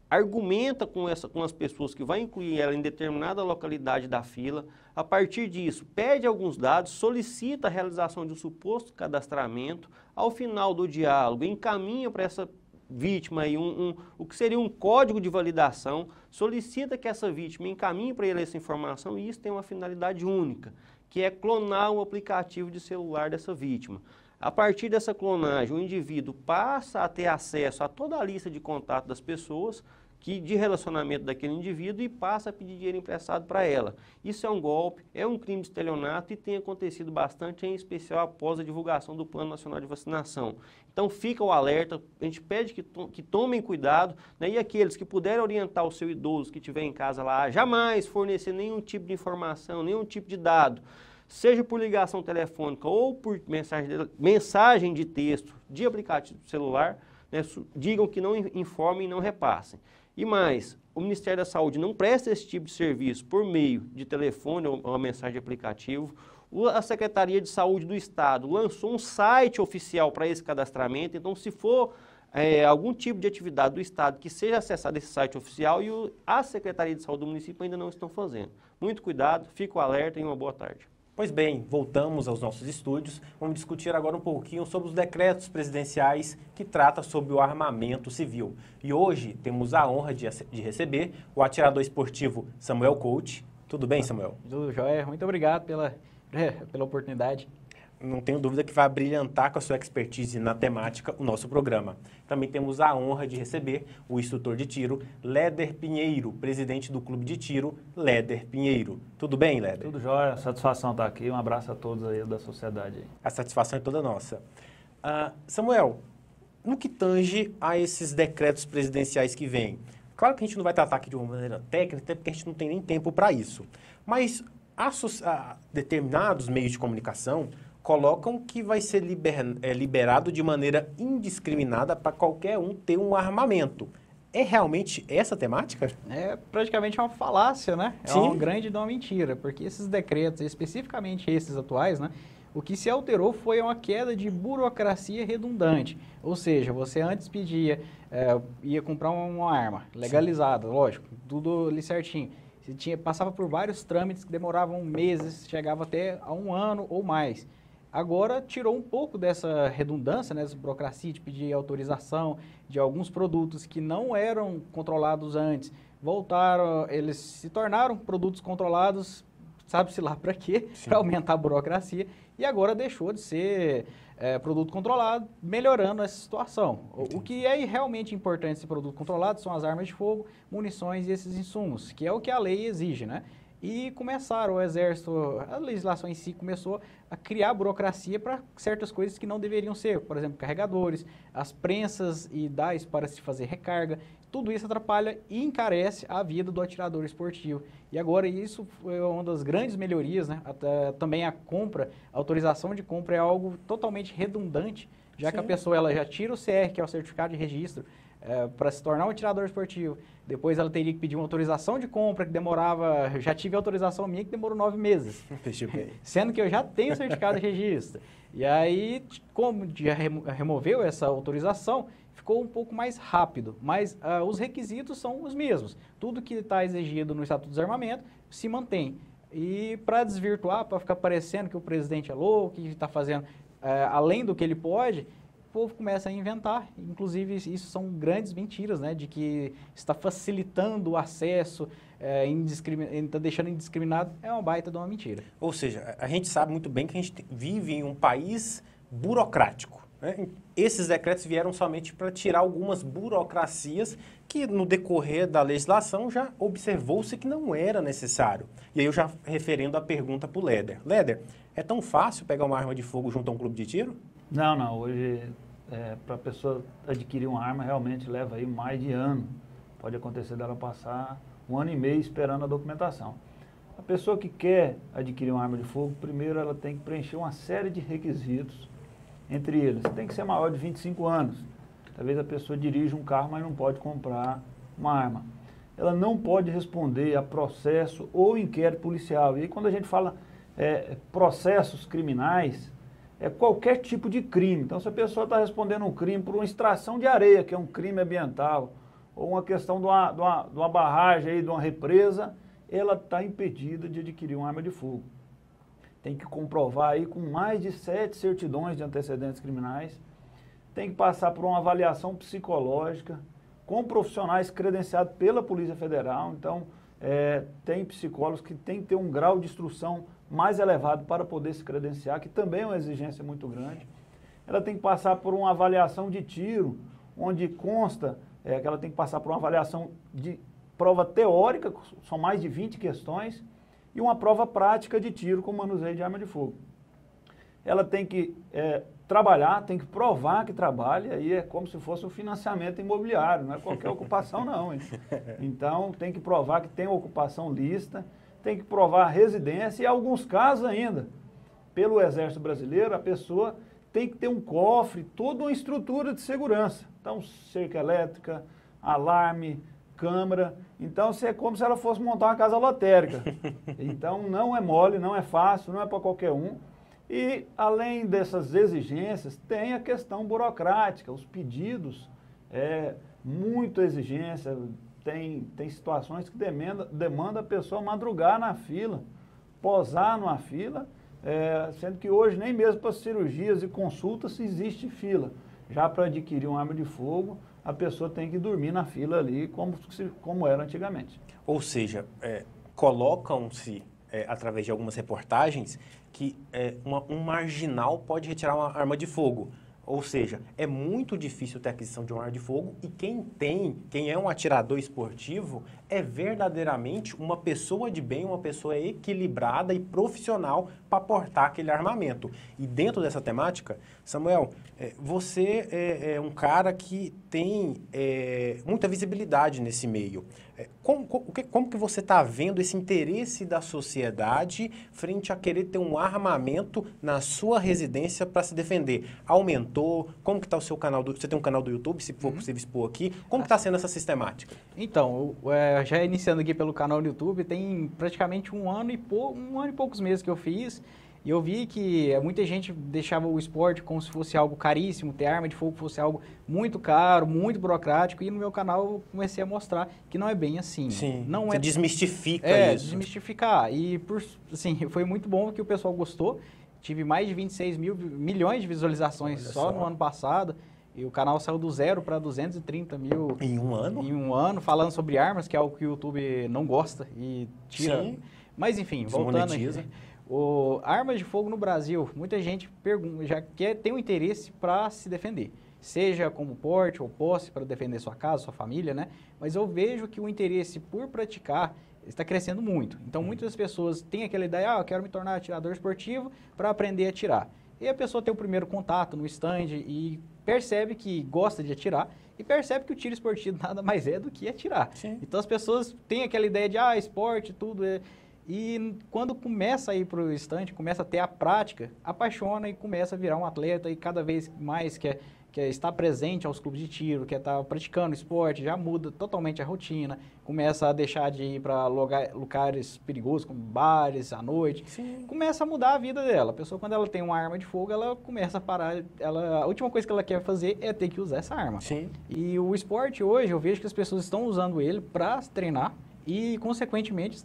argumenta com as pessoas que vai incluir ela em determinada localidade da fila. A partir disso, pede alguns dados, solicita a realização de um suposto cadastramento. Ao final do diálogo, encaminha para essa vítima aí o que seria um código de validação, solicita que essa vítima encaminhe para ele essa informação, e isso tem uma finalidade única, que é clonar o aplicativo de celular dessa vítima. A partir dessa clonagem, o indivíduo passa a ter acesso a toda a lista de contato das pessoas, de relacionamento daquele indivíduo, e passa a pedir dinheiro emprestado para ela. Isso é um golpe, é um crime de estelionato e tem acontecido bastante, em especial após a divulgação do Plano Nacional de Vacinação. Então fica o alerta, a gente pede que tomem cuidado, né? E aqueles que puderem orientar o seu idoso que estiver em casa lá, jamais fornecer nenhum tipo de informação, nenhum tipo de dado, seja por ligação telefônica ou por mensagem de texto de aplicativo celular, né? Digam que não informem e não repassem. E mais, o Ministério da Saúde não presta esse tipo de serviço por meio de telefone ou uma mensagem de aplicativo. A Secretaria de Saúde do Estado lançou um site oficial para esse cadastramento, então se for algum tipo de atividade do Estado que seja acessado esse site oficial e a Secretaria de Saúde do município ainda não estão fazendo. Muito cuidado, fico alerta e uma boa tarde. Pois bem, voltamos aos nossos estúdios. Vamos discutir agora um pouquinho sobre os decretos presidenciais que tratam sobre o armamento civil. E hoje temos a honra de receber o atirador esportivo Samuel Coach. Tudo bem, Samuel? Tudo jóia. Muito obrigado pela oportunidade. Não tenho dúvida que vai brilhantar com a sua expertise na temática o nosso programa. Também temos a honra de receber o instrutor de tiro, Léder Pinheiro, presidente do Clube de Tiro, Léder Pinheiro. Tudo bem, Léder? Tudo jóia, satisfação estar aqui. Um abraço a todos aí da sociedade. A satisfação é toda nossa. Samuel, no que tange a esses decretos presidenciais que vêm, claro que a gente não vai tratar aqui de uma maneira técnica, até porque a gente não tem nem tempo para isso, mas determinados meios de comunicação colocam que vai ser liberado de maneira indiscriminada para qualquer um ter um armamento. É realmente essa temática? É praticamente uma falácia, né? É Sim. uma grande de uma mentira, porque esses decretos, especificamente esses atuais, né? O que se alterou foi uma queda de burocracia redundante. Ou seja, você antes ia comprar uma arma legalizada, lógico, tudo ali certinho. Você passava por vários trâmites que demoravam meses, chegava até a 1 ano ou mais. Agora tirou um pouco dessa redundância, né, dessa burocracia de pedir autorização de alguns produtos que não eram controlados antes. Eles se tornaram produtos controlados, sabe-se lá para quê? Para aumentar a burocracia. E agora deixou de ser produto controlado, melhorando essa situação. O que é realmente importante esse produto controlado são as armas de fogo, munições e esses insumos, que é o que a lei exige, né? E começaram, o Exército, a legislação em si começou a criar burocracia para certas coisas que não deveriam ser. Por exemplo, carregadores, as prensas e DAIs para se fazer recarga. Tudo isso atrapalha e encarece a vida do atirador esportivo. E agora isso foi uma das grandes melhorias, né? Também a autorização de compra é algo totalmente redundante, já que a pessoa ela já tira o CR, que é o certificado de registro, para se tornar um atirador esportivo. Depois ela teria que pedir uma autorização de compra que demorava... Já tive autorização minha que demorou 9 meses. Sendo que eu já tenho certificado de registro. E aí, como já removeu essa autorização, ficou um pouco mais rápido. Mas os requisitos são os mesmos. Tudo que está exigido no Estatuto do Desarmamento se mantém. E para desvirtuar, para ficar parecendo que o presidente é louco, que está fazendo além do que ele pode... O povo começa a inventar, inclusive isso são grandes mentiras, né, de que está facilitando o acesso, está deixando indiscriminado, é uma baita de uma mentira. Ou seja, a gente sabe muito bem que a gente vive em um país burocrático, né? Esses decretos vieram somente para tirar algumas burocracias que no decorrer da legislação já observou-se que não era necessário. E aí eu já referendo a pergunta para o Léder. Léder, é tão fácil pegar uma arma de fogo junto a um clube de tiro? Não. Hoje, para a pessoa adquirir uma arma, realmente leva aí mais de ano. Pode acontecer dela passar 1 ano e meio esperando a documentação. A pessoa que quer adquirir uma arma de fogo, primeiro ela tem que preencher uma série de requisitos. Entre eles, tem que ser maior de 25 anos. Talvez a pessoa dirija um carro, mas não pode comprar uma arma. Ela não pode responder a processo ou inquérito policial. E aí, quando a gente fala processos criminais, é qualquer tipo de crime. Então, se a pessoa está respondendo um crime por uma extração de areia, que é um crime ambiental, ou uma questão de uma barragem, aí, de uma represa, ela está impedida de adquirir uma arma de fogo. Tem que comprovar aí com mais de 7 certidões de antecedentes criminais, tem que passar por uma avaliação psicológica, com profissionais credenciados pela Polícia Federal. Então, tem psicólogos que têm que ter um grau de instrução mais elevado para poder se credenciar, que também é uma exigência muito grande. Ela tem que passar por uma avaliação de tiro, onde consta que ela tem que passar por uma avaliação de prova teórica, são mais de 20 questões, e uma prova prática de tiro com manuseio de arma de fogo. Ela tem que trabalhar, tem que provar que trabalha, e é como se fosse um financiamento imobiliário, não é qualquer ocupação não. Hein? Então, tem que provar que tem ocupação lícita, tem que provar a residência, e em alguns casos ainda, pelo Exército Brasileiro, a pessoa tem que ter um cofre, toda uma estrutura de segurança. Então, cerca elétrica, alarme, câmera. Então, é como se ela fosse montar uma casa lotérica. Então, não é mole, não é fácil, não é para qualquer um. E, além dessas exigências, tem a questão burocrática, os pedidos É muita exigência, tem situações que demanda a pessoa madrugar na fila, posar numa fila, sendo que hoje nem mesmo para cirurgias e consultas existe fila. Já para adquirir uma arma de fogo, a pessoa tem que dormir na fila ali, como era antigamente. Ou seja, colocam-se, através de algumas reportagens, que um marginal pode retirar uma arma de fogo. Ou seja, é muito difícil ter aquisição de uma arma de fogo e quem é um atirador esportivo é verdadeiramente uma pessoa de bem, uma pessoa equilibrada e profissional para portar aquele armamento. E dentro dessa temática, Samuel, você é um cara que tem muita visibilidade nesse meio. Como que você está vendo esse interesse da sociedade frente a querer ter um armamento na sua residência para se defender? Aumentou? Como que está o seu canal? Você tem um canal do YouTube, se for possível expor aqui. Como que está sendo essa sistemática? Então, já iniciando aqui pelo canal do YouTube, tem praticamente um ano e poucos meses que eu fiz. E eu vi que muita gente deixava o esporte como se fosse algo caríssimo, ter arma de fogo fosse algo muito caro, muito burocrático. E no meu canal eu comecei a mostrar que não é bem assim. Sim, não você desmistifica isso. Desmistificar. E assim, foi muito bom que o pessoal gostou. Tive mais de 26 milhões de visualizações só no ano passado. E o canal saiu do 0 para 230 mil. Em um ano? Em um ano, falando sobre armas, que é algo que o YouTube não gosta e tira. Sim. Mas enfim, voltando aqui. Armas de fogo no Brasil, muita gente já tem um interesse para se defender. Seja como porte ou posse para defender sua casa, sua família, né? Mas eu vejo que o interesse por praticar está crescendo muito. Então, muitas pessoas têm aquela ideia, eu quero me tornar atirador esportivo para aprender a atirar. E a pessoa tem o primeiro contato no stand e percebe que gosta de atirar e percebe que o tiro esportivo nada mais é do que atirar. Sim. Então, as pessoas têm aquela ideia de, esporte, tudo E quando começa a ir para o stand, começa a ter a prática, apaixona e começa a virar um atleta e cada vez mais quer estar presente aos clubes de tiro, quer estar praticando esporte, já muda totalmente a rotina, começa a deixar de ir para lugares perigosos, como bares, à noite. Sim. Começa a mudar a vida dela. A pessoa, quando ela tem uma arma de fogo, ela começa a parar, a última coisa que ela quer fazer é ter que usar essa arma. Sim. E o esporte hoje, eu vejo que as pessoas estão usando ele para treinar, e, consequentemente,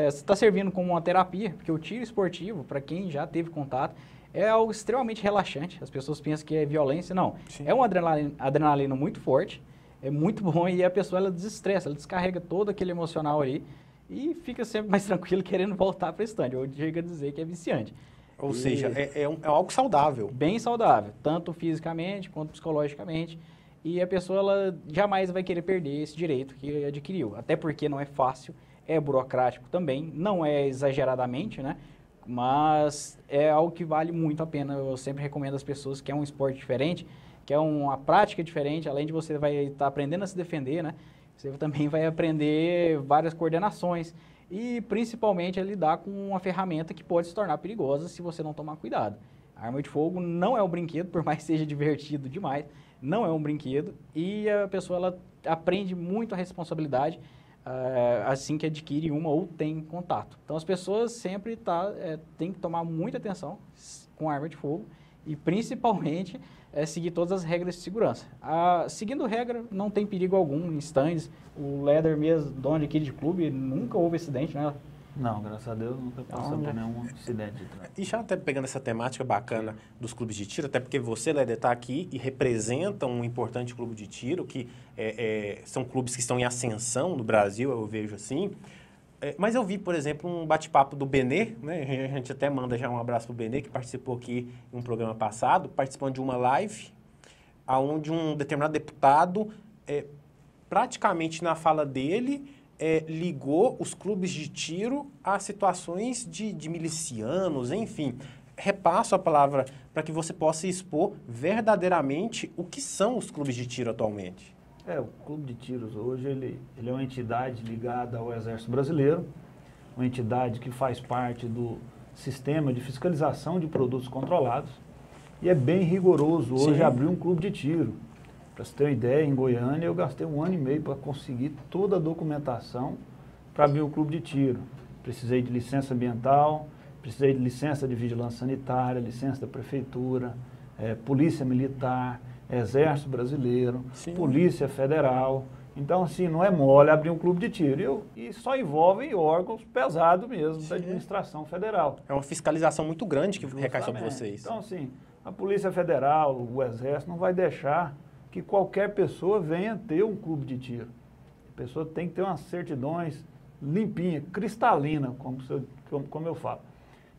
está servindo como uma terapia, porque o tiro esportivo, para quem já teve contato, é algo extremamente relaxante. As pessoas pensam que é violência. Não, Sim. É uma adrenalina muito forte, é muito bom e a pessoa ela desestressa, ela descarrega todo aquele emocional ali e fica sempre mais tranquilo querendo voltar para o stand. Eu chego a dizer que é viciante. Ou seja, é algo saudável. Bem saudável, tanto fisicamente quanto psicologicamente. E a pessoa ela jamais vai querer perder esse direito que adquiriu. Até porque não é fácil, é burocrático também, não é exageradamente, né? Mas é algo que vale muito a pena. Eu sempre recomendo às pessoas que é um esporte diferente, que é uma prática diferente. Além de você vai estar aprendendo a se defender, né? Você também vai aprender várias coordenações e principalmente a lidar com uma ferramenta que pode se tornar perigosa se você não tomar cuidado. A arma de fogo não é um brinquedo, por mais que seja divertido demais, não é um brinquedo e a pessoa ela aprende muito a responsabilidade assim que adquire uma ou tem contato. Então as pessoas sempre têm que tomar muita atenção com a arma de fogo e principalmente seguir todas as regras de segurança. Seguindo regra, não tem perigo algum em stands. O Leder mesmo, dono aqui de clube, nunca houve acidente, né? Não, graças a Deus nunca passou por nenhum acidente. E já até pegando essa temática bacana dos clubes de tiro, até porque você, Leder, está aqui e representa um importante clube de tiro, que são clubes que estão em ascensão no Brasil, eu vejo assim. Mas eu vi, por exemplo, um bate-papo do Benê, né? A gente até manda já um abraço para o Benê, que participou aqui em um programa passado, participando de uma live, onde um determinado deputado, praticamente na fala dele, ligou os clubes de tiro a situações de milicianos, enfim. Repasso a palavra para que você possa expor verdadeiramente o que são os clubes de tiro atualmente. O Clube de Tiros hoje ele é uma entidade ligada ao Exército Brasileiro, uma entidade que faz parte do sistema de fiscalização de produtos controlados e é bem rigoroso hoje abrir um clube de tiro. Para você ter uma ideia, em Goiânia eu gastei 1 ano e meio para conseguir toda a documentação para abrir o clube de tiro. Precisei de licença ambiental, precisei de licença de vigilância sanitária, licença da prefeitura, polícia militar, Exército Brasileiro, Polícia Federal. Então, assim, não é mole abrir um clube de tiro. E só envolve órgãos pesados mesmo da administração federal. É uma fiscalização muito grande que recai sobre vocês. Então, assim, a Polícia Federal, o Exército, não vai deixar que qualquer pessoa venha ter um clube de tiro. A pessoa tem que ter umas certidões limpinhas, cristalinas, como eu falo.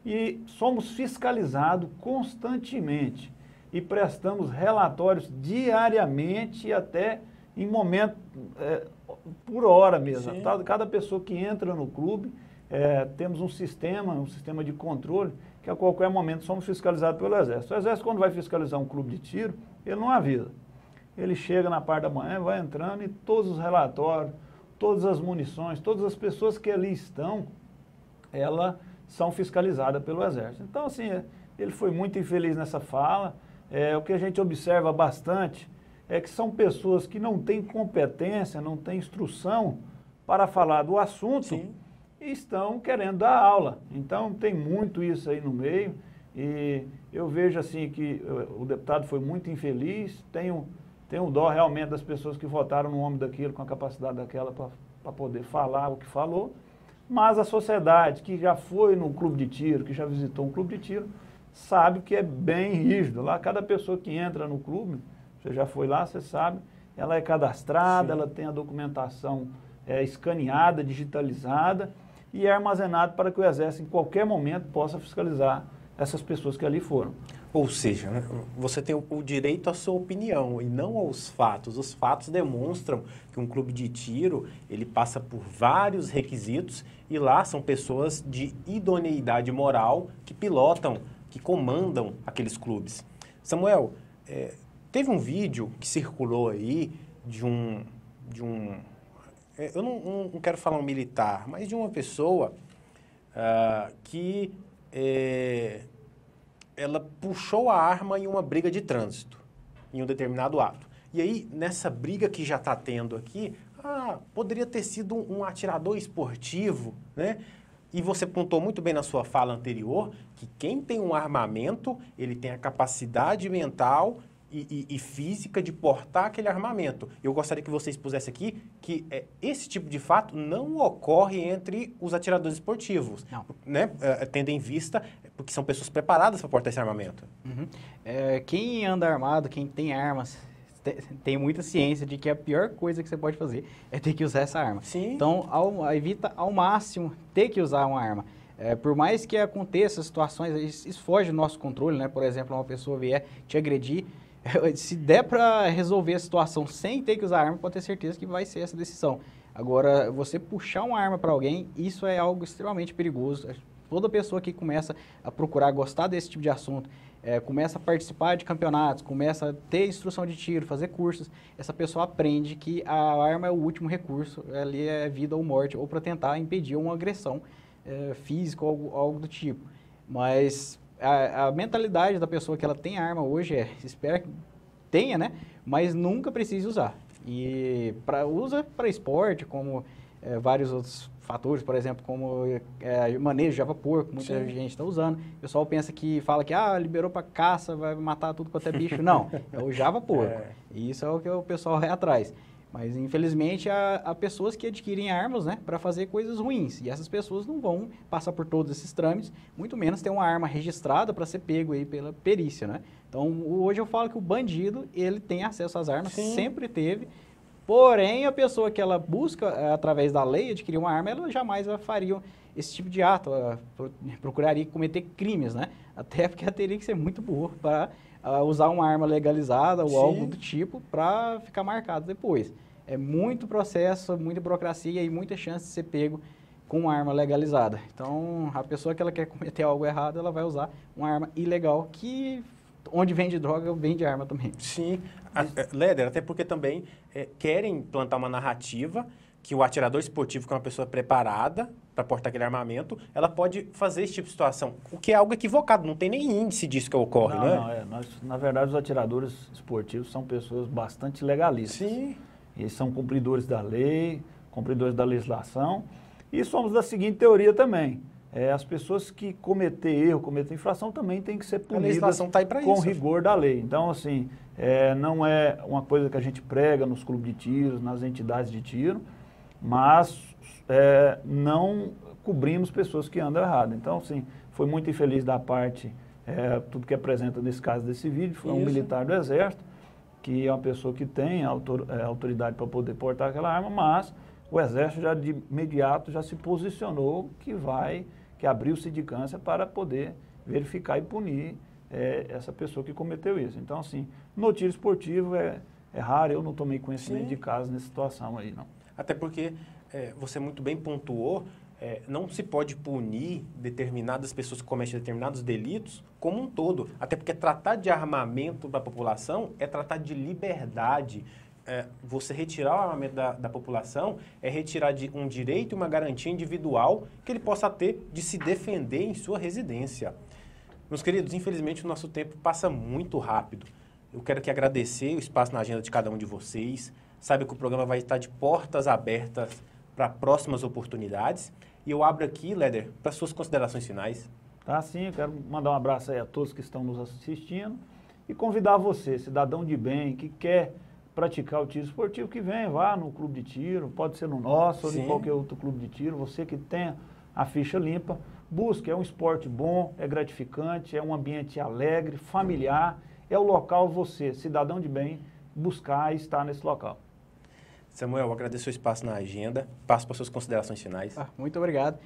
E somos fiscalizados constantemente e prestamos relatórios diariamente e até em momento, por hora mesmo. Cada pessoa que entra no clube, temos um sistema de controle, que a qualquer momento somos fiscalizados pelo Exército. O Exército, quando vai fiscalizar um clube de tiro, ele não avisa. Ele chega na parte da manhã, vai entrando e todos os relatórios, todas as munições, todas as pessoas que ali estão, elas são fiscalizadas pelo Exército. Então, assim, ele foi muito infeliz nessa fala. O que a gente observa bastante é que são pessoas que não têm competência, não têm instrução para falar do assunto e estão querendo dar aula. Então, tem muito isso aí no meio e eu vejo assim que o deputado foi muito infeliz, tenho dó realmente das pessoas que votaram no homem daquilo, com a capacidade daquela para poder falar o que falou, mas a sociedade que já foi no clube de tiro, que já visitou um clube de tiro, sabe que é bem rígido. Lá, cada pessoa que entra no clube, você já foi lá, você sabe, ela é cadastrada, ela tem a documentação escaneada, digitalizada e é armazenada para que o Exército, em qualquer momento, possa fiscalizar essas pessoas que ali foram. Ou seja, né, você tem o direito à sua opinião e não aos fatos. Os fatos demonstram que um clube de tiro, ele passa por vários requisitos e lá são pessoas de idoneidade moral que pilotam, que comandam aqueles clubes. Samuel, teve um vídeo que circulou aí de um eu não quero falar um militar, mas de uma pessoa que ela puxou a arma em uma briga de trânsito, em um determinado ato. E aí, nessa briga que já está tendo aqui, poderia ter sido um atirador esportivo, né? E você pontuou muito bem na sua fala anterior que quem tem um armamento, ele tem a capacidade mental e física de portar aquele armamento. Eu gostaria que você expusesse aqui que esse tipo de fato não ocorre entre os atiradores esportivos, né? Tendo em vista porque são pessoas preparadas para portar esse armamento. Quem anda armado, quem tem armas, tem muita ciência de que a pior coisa que você pode fazer é ter que usar essa arma. Então, evita ao máximo ter que usar uma arma. Por mais que aconteça situações, isso foge do nosso controle, né? Por exemplo, uma pessoa vier te agredir, se der para resolver a situação sem ter que usar arma, pode ter certeza que vai ser essa decisão. Agora, você puxar uma arma para alguém, isso é algo extremamente perigoso. Toda pessoa que começa a procurar gostar desse tipo de assunto, começa a participar de campeonatos, começa a ter instrução de tiro, fazer cursos, essa pessoa aprende que a arma é o último recurso, ali é vida ou morte, ou para tentar impedir uma agressão física ou algo do tipo. Mas a mentalidade da pessoa que ela tem arma hoje espera que tenha, né? Mas nunca precise usar. E usa para esporte, como vários outros fatores, por exemplo, como manejo de vapor, que muita gente está usando. O pessoal fala que liberou para caça, vai matar tudo quanto é bicho. Não, é o Java porco. E isso é o que o pessoal vai atrás. Mas, infelizmente, há pessoas que adquirem armas, né, para fazer coisas ruins. E essas pessoas não vão passar por todos esses trâmites, muito menos ter uma arma registrada para ser pego aí pela perícia, né? Então, hoje eu falo que o bandido, ele tem acesso às armas, sempre teve. Porém, a pessoa que ela busca, através da lei, adquirir uma arma, ela jamais faria esse tipo de ato, procuraria cometer crimes, né? Até porque ela teria que ser muito burro para usar uma arma legalizada ou algo do tipo para ficar marcado depois. É muito processo, muita burocracia e muita chance de ser pego com uma arma legalizada. Então, a pessoa que ela quer cometer algo errado, ela vai usar uma arma ilegal que... Onde vende droga, vende arma também. Sim. Léder, até porque também querem plantar uma narrativa que o atirador esportivo, que é uma pessoa preparada para portar aquele armamento, ela pode fazer esse tipo de situação, o que é algo equivocado, não tem nem índice disso que ocorre, na verdade, os atiradores esportivos são pessoas bastante legalistas. Eles são cumpridores da lei, cumpridores da legislação, e somos da seguinte teoria também, as pessoas que cometer erro, cometer infração, também têm que ser punidas legislação tá aí pra com isso. rigor da lei. Então, assim, não é uma coisa que a gente prega nos clubes de tiros, nas entidades de tiro, mas não cobrimos pessoas que andam errado. Então, assim, foi muito infeliz da parte, tudo que apresenta nesse caso desse vídeo, foi um militar do Exército, que é uma pessoa que tem autoridade para poder portar aquela arma, mas o Exército já de imediato já se posicionou que abriu sindicância para poder verificar e punir essa pessoa que cometeu isso. Então, assim, no tiro esportivo é raro, eu não tomei conhecimento de casos nessa situação aí, não. Até porque você muito bem pontuou, não se pode punir determinadas pessoas que cometem determinados delitos como um todo. Até porque tratar de armamento para a população é tratar de liberdade. Você retirar o armamento da população é retirar um direito e uma garantia individual que ele possa ter de se defender em sua residência. Meus queridos, infelizmente o nosso tempo passa muito rápido. Eu quero aqui agradecer o espaço na agenda de cada um de vocês. Saiba que o programa vai estar de portas abertas para próximas oportunidades. E eu abro aqui, Léder, para suas considerações finais. Tá, sim, eu quero mandar um abraço aí a todos que estão nos assistindo e convidar você, cidadão de bem, que quer praticar o tiro esportivo, que vem, vá no clube de tiro, pode ser no nosso ou em qualquer outro clube de tiro, você que tem a ficha limpa, busque, é um esporte bom, é gratificante, é um ambiente alegre, familiar, é o local você, cidadão de bem, buscar e estar nesse local. Samuel, agradeço o espaço na agenda. Passo para suas considerações finais. Muito obrigado.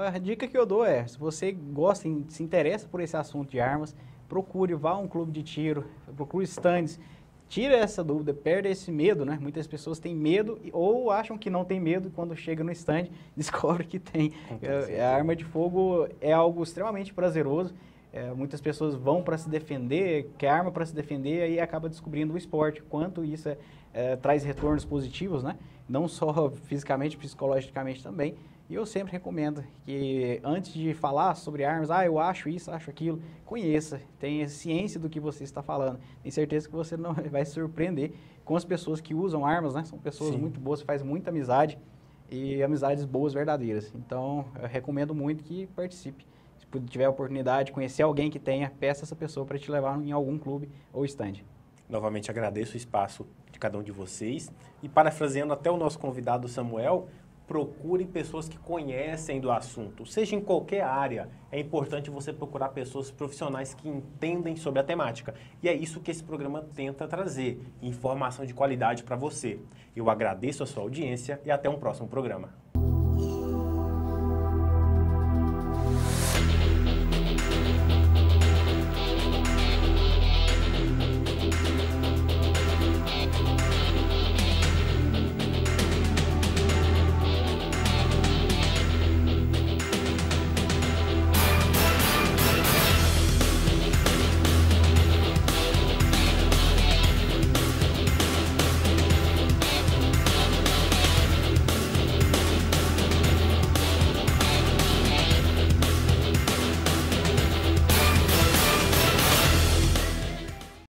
A dica que eu dou se você gosta, se interessa por esse assunto de armas, procure, vá a um clube de tiro, procure stands, tira essa dúvida, perde esse medo, né? Muitas pessoas têm medo ou acham que não tem medo, quando chega no stand, descobre que tem. A arma de fogo é algo extremamente prazeroso. Muitas pessoas vão para se defender, quer arma para se defender, e acaba descobrindo o esporte, quanto isso traz retornos positivos, né? Não só fisicamente, psicologicamente também. E eu sempre recomendo que antes de falar sobre armas, eu acho isso, acho aquilo, conheça, tenha ciência do que você está falando. Tenho certeza que você não vai se surpreender com as pessoas que usam armas, né? São pessoas muito boas, faz muita amizade e amizades boas, verdadeiras. Então, eu recomendo muito que participe. Se tiver a oportunidade de conhecer alguém que tenha, peça essa pessoa para te levar em algum clube ou stand. Novamente agradeço o espaço de cada um de vocês. E parafraseando até o nosso convidado Samuel, procure pessoas que conhecem do assunto, seja em qualquer área. É importante você procurar pessoas profissionais que entendem sobre a temática. E é isso que esse programa tenta trazer, informação de qualidade para você. Eu agradeço a sua audiência e até um próximo programa.